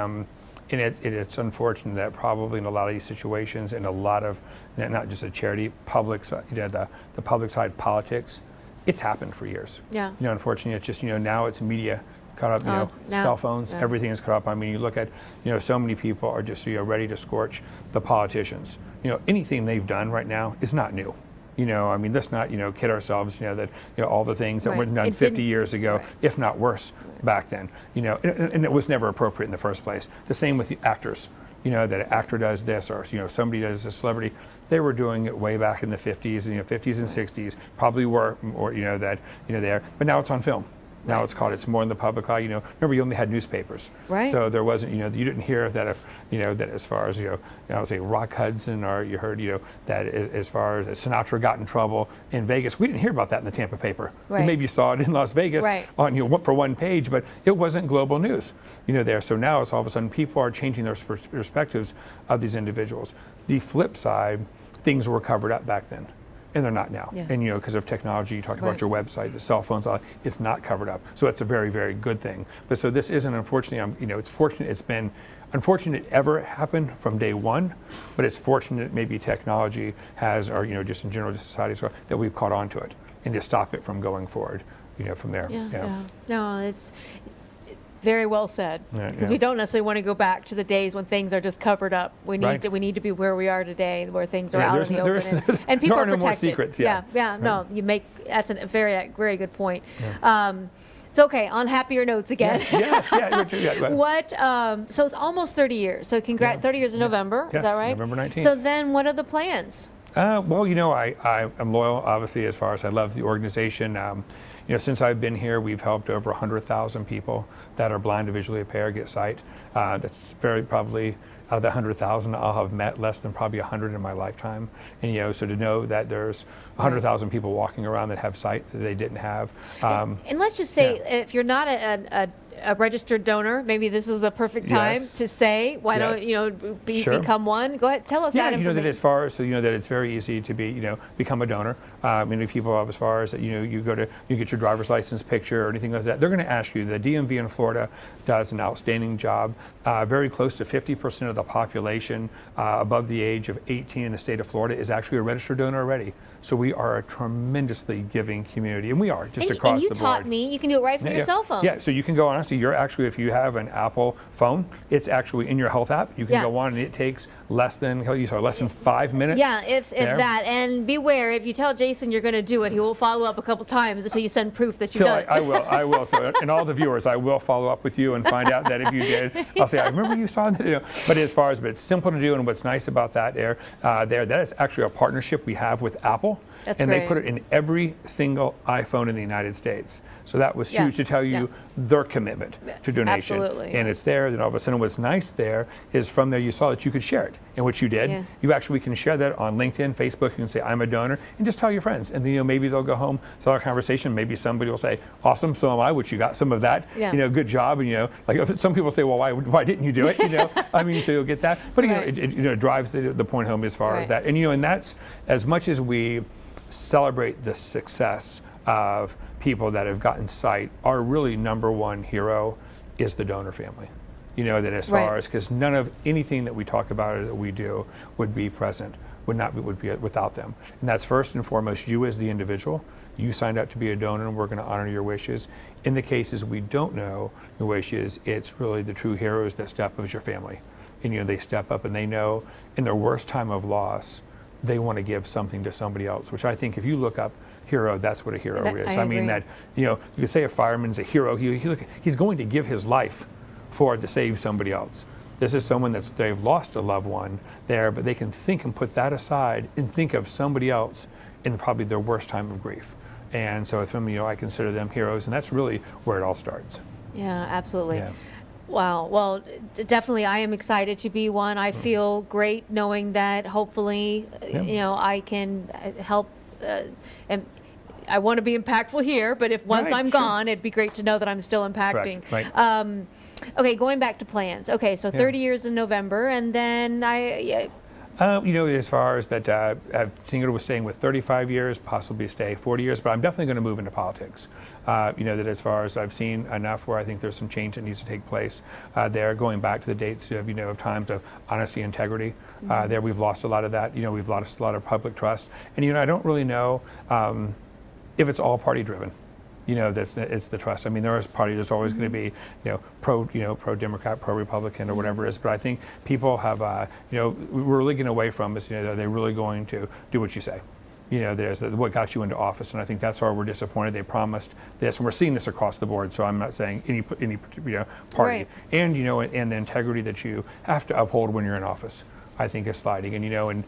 And it's unfortunate that probably in a lot of these situations, in a lot of, not just a charity, public, the public side politics, it's happened for years. Yeah. Unfortunately, it's just, now it's media caught up, cell phones, everything is caught up. I mean, you look at, so many people are just, ready to scorch the politicians. Anything they've done right now is not new. I mean, let's not, kid ourselves, that, all the things that were done 50 years ago, if not worse, back then, and it was never appropriate in the first place. The same with the actors, that an actor does this or, somebody does a celebrity. They were doing it way back in the 50s, 50s and 60s, probably were, or, there, but now it's on film. Now it's more in the public eye. Remember you only had newspapers, so there wasn't. You didn't hear that that as far as I would say Rock Hudson, or you heard that as far as Sinatra got in trouble in Vegas. We didn't hear about that in the Tampa paper. You maybe saw it in Las Vegas on for one page, but it wasn't global news. There. So now it's all of a sudden people are changing their perspectives of these individuals. The flip side, things were covered up back then. And they're not now. And because of technology, you talked about your website, the cell phones, it's not covered up. So it's a very, very good thing. But so this isn't, unfortunately, it's fortunate. It's been unfortunate it ever happened from day one, but it's fortunate maybe technology has, or just in general, just society, that we've caught on to it and to stop it from going forward, from there. No, it's very well said, because we don't necessarily want to go back to the days when things are just covered up. We need to be where we are today, where things are out in the open, and people are protected. More secrets. No, you make that's a very, very good point. So okay, on happier notes again. What? So it's almost 30 years. So 30 years in November. Is that right? November 19th. So then, what are the plans? Well, I'm loyal, obviously, as far as I love the organization. Since I've been here, we've helped over 100,000 people that are blind or visually impaired get sight. That's very probably out of the 100,000, I'll have met less than probably 100 in my lifetime. And so to know that there's 100,000 people walking around that have sight that they didn't have. And let's just say, if you're not a registered donor, maybe this is the perfect time to say, why don't become one? Go ahead, tell us that information. That as far as, that it's very easy to become a donor. Many people, as far as that, you get your driver's license picture or anything like that, they're going to ask you. The DMV in Florida does an outstanding job. Very close to 50% of the population above the age of 18 in the state of Florida is actually a registered donor already. So we are a tremendously giving community, and we are just across the board. And you taught me, you can do it right from your cell phone. Yeah, so you can go on. So you're actually, if you have an Apple phone, it's actually in your health app. You can go on, and it takes less than 5 minutes. Yeah, if that. And beware, if you tell Jason you're going to do it, he will follow up a couple times until you send proof that you've done it. I will. So, and all the viewers, I will follow up with you and find out that if you did, I'll say, I remember you saw that. But but it's simple to do, and what's nice about that that is actually a partnership we have with Apple. That's and great. They put it in every single iPhone in the United States. So that was huge to tell you their commitment to donation. Absolutely. And it's there. Then all of a sudden, what's nice there is from there you saw that you could share it. And what you did, you actually can share that on LinkedIn, Facebook. You can say, I'm a donor, and just tell your friends. And then maybe they'll go home, start a conversation. Maybe somebody will say, awesome, so am I, which you got some of that. Good job. And like some people say, well, why didn't you do it? So you'll get that. But it drives the point home as far as that. And and that's, as much as we celebrate the success of people that have gotten sight, our really number one hero is the donor family. That as far as, because none of anything that we talk about or that we do would be present, would be without them. And that's first and foremost you as the individual. You signed up to be a donor, and we're going to honor your wishes. In the cases we don't know your wishes, it's really the true heroes that step up as your family. And they step up, and they know in their worst time of loss, they want to give something to somebody else, which I think if you look up hero, that's what a hero is. I mean that, you could say a fireman's a hero. He's going to give his life to save somebody else. This is someone they've lost a loved one there, but they can think and put that aside and think of somebody else in probably their worst time of grief. And so for me, I consider them heroes, and that's really where it all starts. Yeah, absolutely. Wow. Well, definitely I am excited to be one. I feel great knowing that hopefully, I can help. And I want to be impactful here, but if once I'm gone, it'd be great to know that I'm still impacting. Correct. Right. Okay, going back to plans. Okay, so 30 years in November, and then as far as that, I've thinking of staying with 35 years, possibly stay 40 years, but I'm definitely going to move into politics. That as far as I've seen enough where I think there's some change that needs to take place there, going back to the dates of times of honesty, integrity. There we've lost a lot of that. We've lost a lot of public trust. And, I don't really know if it's all party driven. It's the trust. I mean, there's always going to be, pro-Democrat, pro-Republican, or whatever it is. But I think people have, we're really getting away from is, are they really going to do what you say? There's what got you into office, and I think that's why we're disappointed. They promised this, and we're seeing this across the board. So I'm not saying any party, right. And and the integrity that you have to uphold when you're in office, I think is sliding. And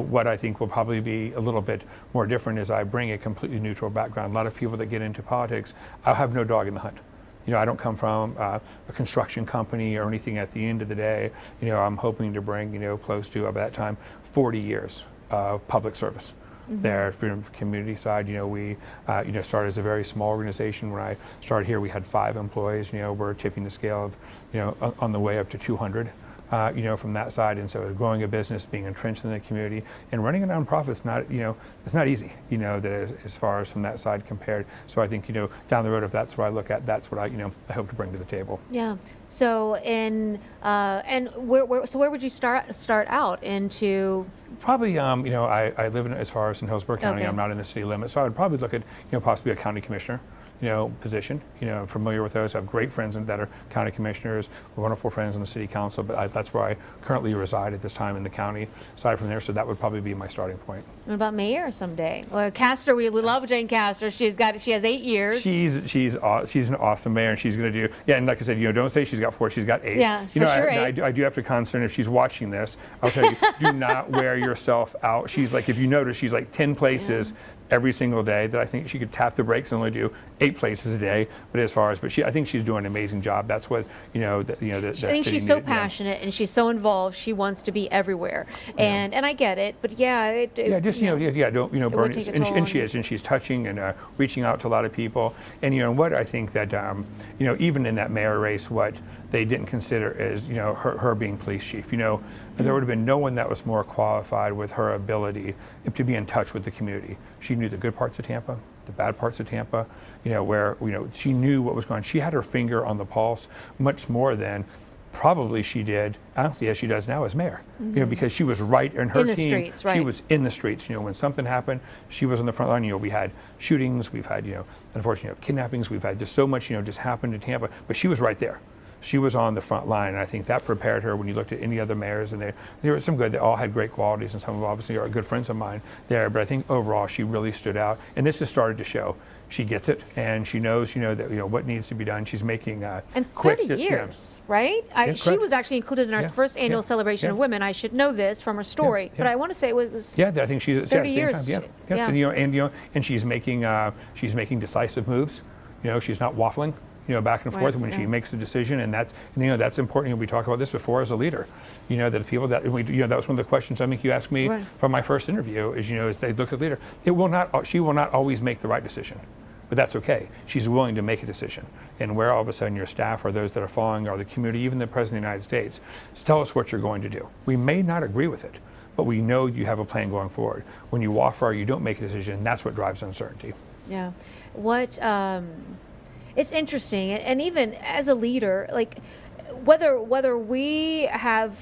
what I think will probably be a little bit more different is I bring a completely neutral background. A lot of people that get into politics, I'll have no dog in the hunt. I don't come from a construction company or anything. At the end of the day, I'm hoping to bring, close to, by that time, 40 years of public service. There, from the community side, we started as a very small organization. When I started here, we had 5 employees. We're tipping the scale of, on the way up to 200. From that side, and so growing a business, being entrenched in the community, and running a nonprofit is not, it's not easy. That is, as far as from that side compared. So I think, down the road, if that's what I look at, that's what I hope to bring to the table. Yeah. So and where would you start out into? Probably, I live as far as in Hillsborough County. Okay. I'm not in the city limits, so I would probably look at, possibly a county commissioner. Position. I'm familiar with those. I have great friends that are county commissioners, wonderful friends in the city council, but that's where I currently reside at this time in the county. Aside from there, so that would probably be my starting point. What about mayor someday? Well, Castor, we love Jane Castor. She has 8 years. She's an awesome mayor, and she's going to do, and like I said, don't say she's got 4, she's got 8. Yeah, for sure 8. I do have to concern if she's watching this. I'll tell you, do not wear yourself out. She's like, if you notice, she's like 10 places. Yeah. Every single day that I think she could tap the brakes and only do 8 places a day. But I think she's doing an amazing job. That's what I think she's so passionate and she's so involved. She wants to be everywhere, and I get it. But don't burn it. And she is, and she's touching and reaching out to a lot of people. And what I think that even in that mayor race, what they didn't consider is her being police chief. There would have been no one that was more qualified with her ability to be in touch with the community. She knew the good parts of Tampa, the bad parts of Tampa, where she knew what was going on. She had her finger on the pulse much more than probably she did, honestly, as she does now as mayor. Because she was right in her team. Streets, right. She was in the streets. When something happened, she was on the front line. We had shootings, we've had unfortunately kidnappings, we've had just so much just happened in Tampa, but she was right there. She was on the front line, and I think that prepared her when you looked at any other mayors, and there were some good, they all had great qualities, and some of them obviously are good friends of mine there, but I think overall she really stood out, and this has started to show. She gets it, and she knows, that what needs to be done. She's making and 30 years, right? She was actually included in our first annual celebration of women. I should know this from her story, but I want to say it was. Yeah, I think she's 30 years. Time. And she's making decisive moves. She's not waffling. Back and forth when she makes a decision, and that's important. We talked about this before as a leader. That people that that was one of the questions I think you asked me from my first interview is they look at the leader. She will not always make the right decision, but that's okay. She's willing to make a decision, and where all of a sudden your staff or those that are following or the community, even the President of the United States, tell us what you're going to do. We may not agree with it, but we know you have a plan going forward. When you waffle or you don't make a decision, that's what drives uncertainty. Yeah. It's interesting, and even as a leader, like whether we have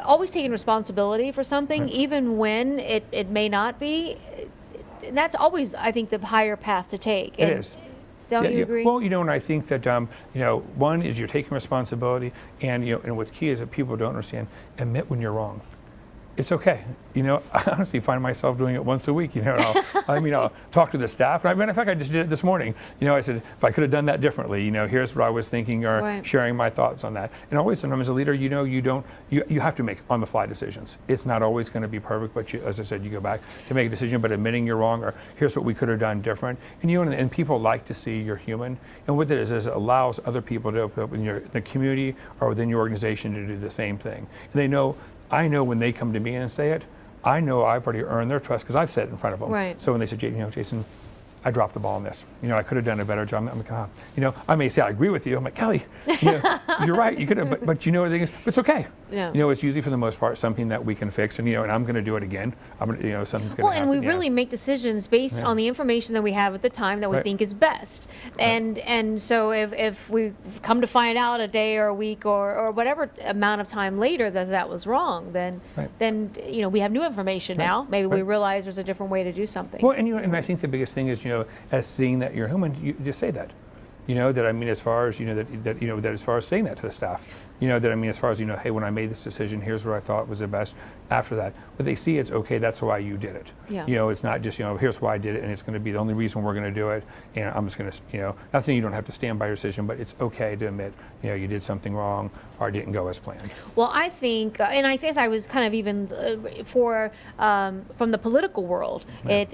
always taken responsibility for something, even when it may not be, that's always, I think, the higher path to take. It is. Don't you agree? Well, and I think that one is you're taking responsibility, and and what's key is that people don't understand. Admit when you're wrong. it's okay. I honestly find myself doing it once a week. And I'll talk to the staff. In fact, I just did it this morning. I said, if I could have done that differently, here's what I was thinking, or right. sharing my thoughts on that. And always, sometimes as a leader, you have to make on-the-fly decisions. It's not always going to be perfect, but as I said, you go back to make a decision, but admitting you're wrong, or here's what we could have done different. And people like to see you're human. And what it is it allows other people to open up in the community or within your organization to do the same thing. And I know when they come to me and say it, I know I've already earned their trust because I've said it in front of them. Right. So when they say, Jason, I dropped the ball on this. I could have done a better job. I'm like, I may say I agree with you. I'm like, Kelly, you're right. You could have, but the thing is, it's okay. Yeah. It's usually for the most part something that we can fix, and and I'm going to do it again. I'm going to, something's going to happen. Well, and we really make decisions based on the information that we have at the time that we right. think is best. And so if we come to find out a day or a week or whatever amount of time later that was wrong, then we have new information right. now. Maybe right. we realize there's a different way to do something. Well, and I think the biggest thing is as seeing that you're human, you just say that. As far as that as far as saying that to the staff, as far as hey, when I made this decision, here's what I thought was the best. After that, but they see it's okay. That's why you did it. Yeah. It's not just here's why I did it, and it's going to be the only reason we're going to do it. And I'm just going to not saying you don't have to stand by your decision, but it's okay to admit you did something wrong or didn't go as planned. Well, I think, and I guess I was kind of even from the political world. Yeah.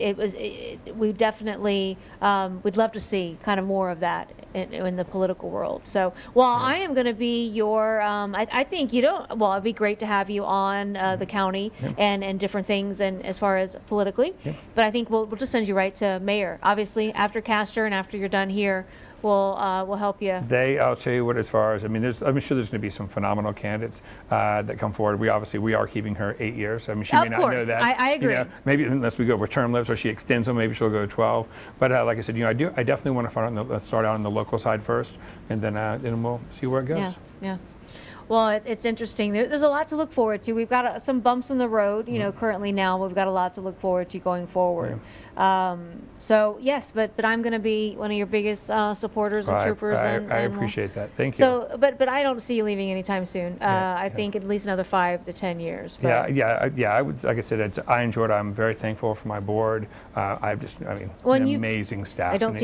We definitely would love to see kind of more of that in the political world. So while I am going to be your, I think it'd be great to have you on the county and different things, and as far as politically. But I think we'll just send you right to mayor. Obviously, after Castor and after you're done here, we'll help you. I'll tell you what, as far as, I'm sure there's going to be some phenomenal candidates that come forward. We are keeping her 8 years. She may not know that. I agree. Maybe unless we go with term limits or she extends them, maybe she'll go to 12. But like I said, I definitely want to start out on the local side first, and then we'll see where it goes. Yeah. Well, it's interesting. There's a lot to look forward to. We've got some bumps in the road, currently now. We've got a lot to look forward to going forward. Yeah. So yes, but I'm going to be one of your biggest supporters and troopers. I appreciate that. Thank you. So, but I don't see you leaving anytime soon. I think at least another 5 to 10 years. But I would, like I said, I enjoyed it. I'm very thankful for my board. I've just, an amazing staff. I don't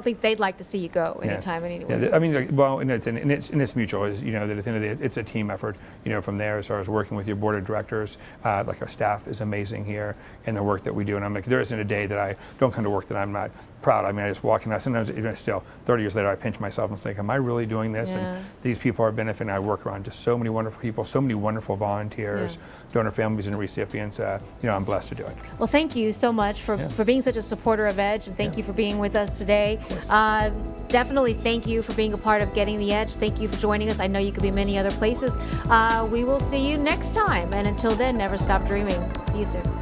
think they'd like to see you go anytime anyway. Yeah, and it's mutual. That at the end of the day, it's a team effort. From there, as far as working with your board of directors, like our staff is amazing here, and the work that we do. And I'm like, there isn't a day that I don't come to work that I'm not proud. I just walk in. Sometimes, still, 30 years later, I pinch myself and think, am I really doing this? Yeah. And these people are benefiting. I work around just so many wonderful people, so many wonderful volunteers, donor families, and recipients. I'm blessed to do it. Well, thank you so much for being such a supporter of EDGE, and thank you for being with us today. Definitely thank you for being a part of Getting the EDGE. Thank you for joining us. I know you could be many other places. We will see you next time, and until then, never stop dreaming. See you soon.